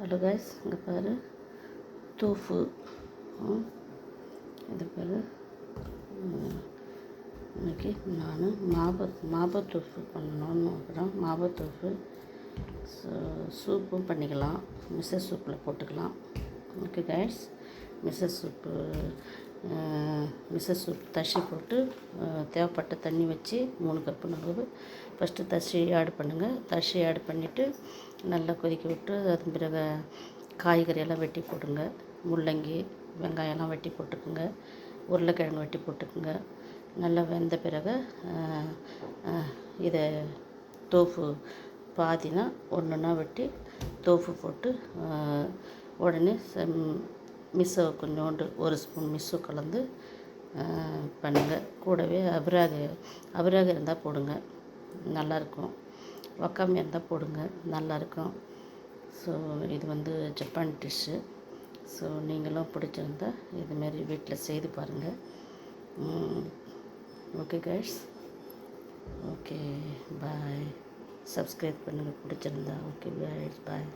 Hello guys, இங்கே பாரு tofu. இது பாரு, இன்னைக்கு நான் மாபா தோஃபு பண்ணணும்னு இருக்கிறேன். மாபா தோஃபு சூப்பும் பண்ணிக்கலாம், மிசர் சூப்பில் போட்டுக்கலாம். ஓகே கைஸ், மிசர் சூப் தண்ணி போட்டு தேவைப்பட்ட தண்ணி வச்சு 3 கப்பு அளவு ஃபஸ்ட்டு தண்ணி ஆட் பண்ணுங்கள். தண்ணி ஆட் பண்ணிவிட்டு நல்லா கொதிக்க விட்டு அதன் பிறகு காய்கறியெல்லாம் வெட்டி போட்டுங்க. முள்ளங்கி வெங்காயம்லாம் வெட்டி போட்டுக்குங்க. உருளைக்கிழங்கு வெட்டி போட்டுக்குங்க. நல்லா வெந்த பிறகு இதை தோஃபு பாதினா ஒன்றுன்னா வெட்டி தோஃபு போட்டு உடனே மிஸ்ஸை கொஞ்சோண்டு 1 ஸ்பூன் மிஸ்ஸு கலந்து பண்ணுங்கள். கூடவே அபிராகு இருந்தால் போடுங்க, நல்லாயிருக்கும். வக்காமி இருந்தால் போடுங்க, நல்லாயிருக்கும். ஸோ இது வந்து ஜப்பான் டிஷ்ஷு. ஸோ நீங்களும் பிடிச்சிருந்தா இதுமாரி வீட்டில் செய்து பாருங்கள். Okay guys, okay bye. Subscribe பண்ணுங்கள் பிடிச்சிருந்தா. Okay bye.